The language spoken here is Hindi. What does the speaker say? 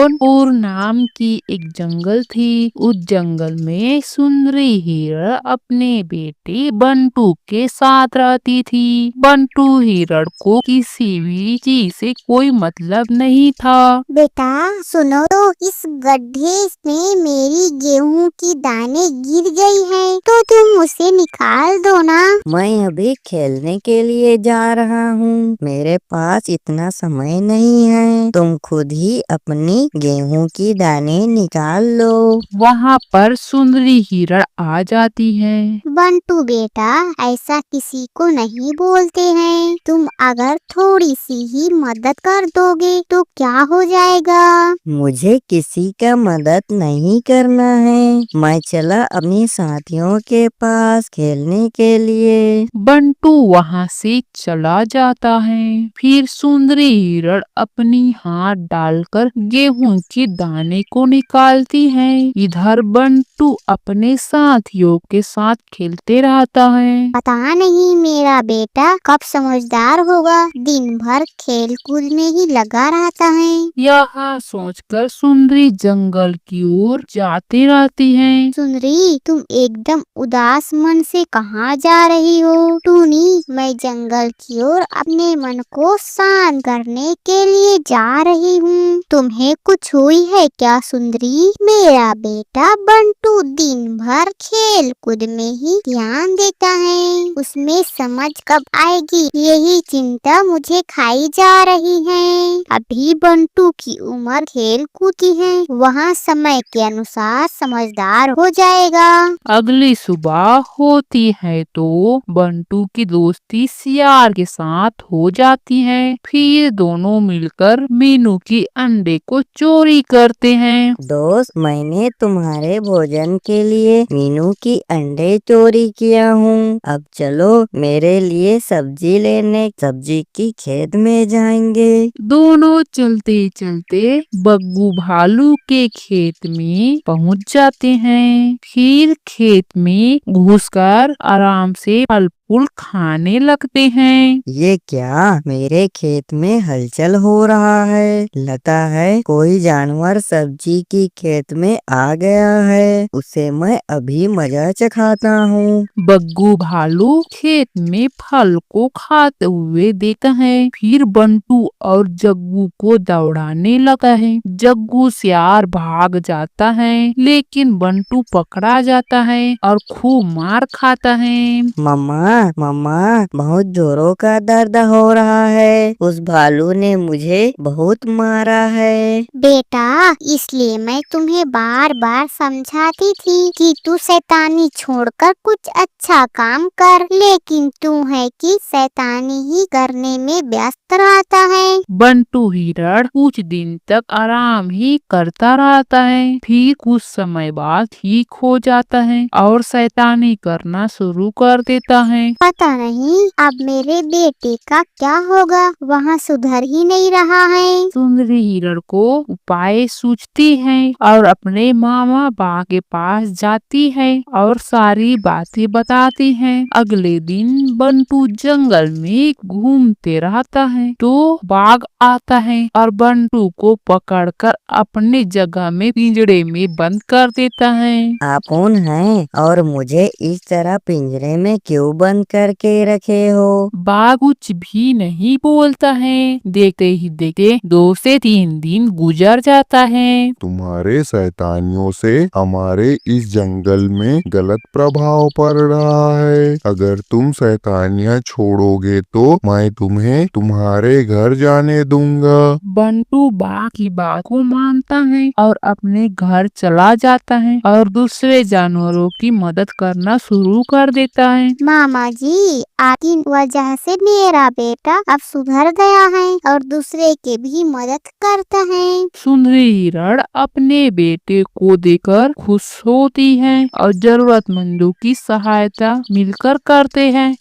सोनपुर नाम की एक जंगल थी। उस जंगल में सुंदरी हिरण अपने बेटे बंटू के साथ रहती थी। बंटू हिरण को किसी भी चीज से कोई मतलब नहीं था। बेटा सुनो तो, इस गड्ढे में मेरी गेहूं की दाने गिर गई हैं, तो तुम उसे निकाल दो ना। मैं अभी खेलने के लिए जा रहा हूँ, मेरे पास इतना समय नहीं है। तुम खुद ही अपनी गेहूं की दाने निकाल लो। वहाँ पर सुंदरी हिरण आ जाती है। बंटू बेटा, ऐसा किसी को नहीं बोलते हैं। तुम अगर थोड़ी सी ही मदद कर दोगे तो क्या हो जाएगा? मुझे किसी का मदद नहीं करना है, मैं चला अपनी साथियों के पास खेलने के लिए। बंटू वहाँ से चला जाता है। फिर सुंदरी हिरण अपनी हाथ डालकर गेहूं के दाने को निकालती है। इधर बंटू अपने साथियों के साथ खेलते रहता है। पता नहीं मेरा बेटा कब समझदार होगा, दिन भर खेल कूद में ही लगा रहता है। यह सोचकर सुंदरी जंगल की ओर जाती रहती है। सुंदरी, तुम एकदम उदास मन से कहाँ जा रही हो? टूनी, मैं जंगल की ओर अपने मन को शांत करने के लिए जा रही हूँ। तुम्हें कुछ हुई है क्या सुंदरी? मेरा बेटा बंटू दिन भर खेल कूद में ही ध्यान देता है, उसमें समझ कब आएगी, यही चिंता मुझे खाई जा रही है। अभी बंटू की उम्र खेल कूद की है, वहाँ समय के अनुसार समझदार हो जाएगा। अगली सुबह होती है तो बंटू की दोस्ती सियार के साथ हो जाती है। फिर दोनों मिलकर मीनू की अंडे को चोरी करते हैं। दोस्त, मैंने तुम्हारे भोजन के लिए मीनू की अंडे चोरी किया हूँ। अब चलो मेरे लिए सब्जी लेने सब्जी की खेत में जाएंगे। दोनों चलते चलते बग्गू भालू के खेत में पहुंच जाते हैं। फिर खेत में घुसकर आराम से फल फूल खाने लगते हैं। ये क्या मेरे खेत में हलचल हो रहा है? लगता है कोई जानवर सब्जी की खेत में आ गया है, उसे मैं अभी मजा चखाता हूँ। बग्गू भालू खेत में फल को खाते हुए देखता है। फिर बंटू और जग्गू को दौड़ाने लगा है। जग्गू सियार भाग जाता है, लेकिन बंटू पकड़ा जाता है और खूब मार खाता है। मम्मा मम्मा, बहुत जोरों का दर्द हो रहा है, उस भालू ने मुझे बहुत मारा है। बेटा, इसलिए मैं तुम्हें बार बार समझाती थी कि तू शैतानी छोड़कर कुछ अच्छा काम कर, लेकिन तू है कि शैतानी ही करने में व्यस्त रहता है। बंटू हिरण कुछ दिन तक आराम ही करता रहता है। फिर कुछ समय बाद ठीक हो जाता है और शैतानी करना शुरू कर देता है। पता नहीं अब मेरे बेटे का क्या होगा, वहाँ सुधर ही नहीं रहा है। सुंदरी हिरण को उपाय सूझती है और अपने मामा बाघ के पास जाती है और सारी बातें बताती है। अगले दिन बंटू जंगल में घूमते रहता है तो बाघ आता है और बंटू को पकड़कर अपने जगह में पिंजरे में बंद कर देता है। आप कौन हैं और मुझे इस तरह पिंजरे में क्यों बंद करके रखे हो? बाघ कुछ भी नहीं बोलता है। देखते ही देखते 2 से 3 दिन गुजर जाता है। तुम्हारे शैतानियों से हमारे इस जंगल में गलत प्रभाव पड़ रहा है। अगर तुम शैतानियाँ छोड़ोगे तो मैं तुम्हें तुम्हारे घर जाने दूंगा। बंटू बाघ की बात को मानता है और अपने घर चला जाता है और दूसरे जानवरों की मदद करना शुरू कर देता है। मामा जी, आपकी वजह से मेरा बेटा अब सुधर गया है और दूसरे के भी मदद करता है। सुंदरी हिरण अपने बेटे को देखकर खुश होती है और जरूरतमंदों की सहायता मिलकर करते हैं।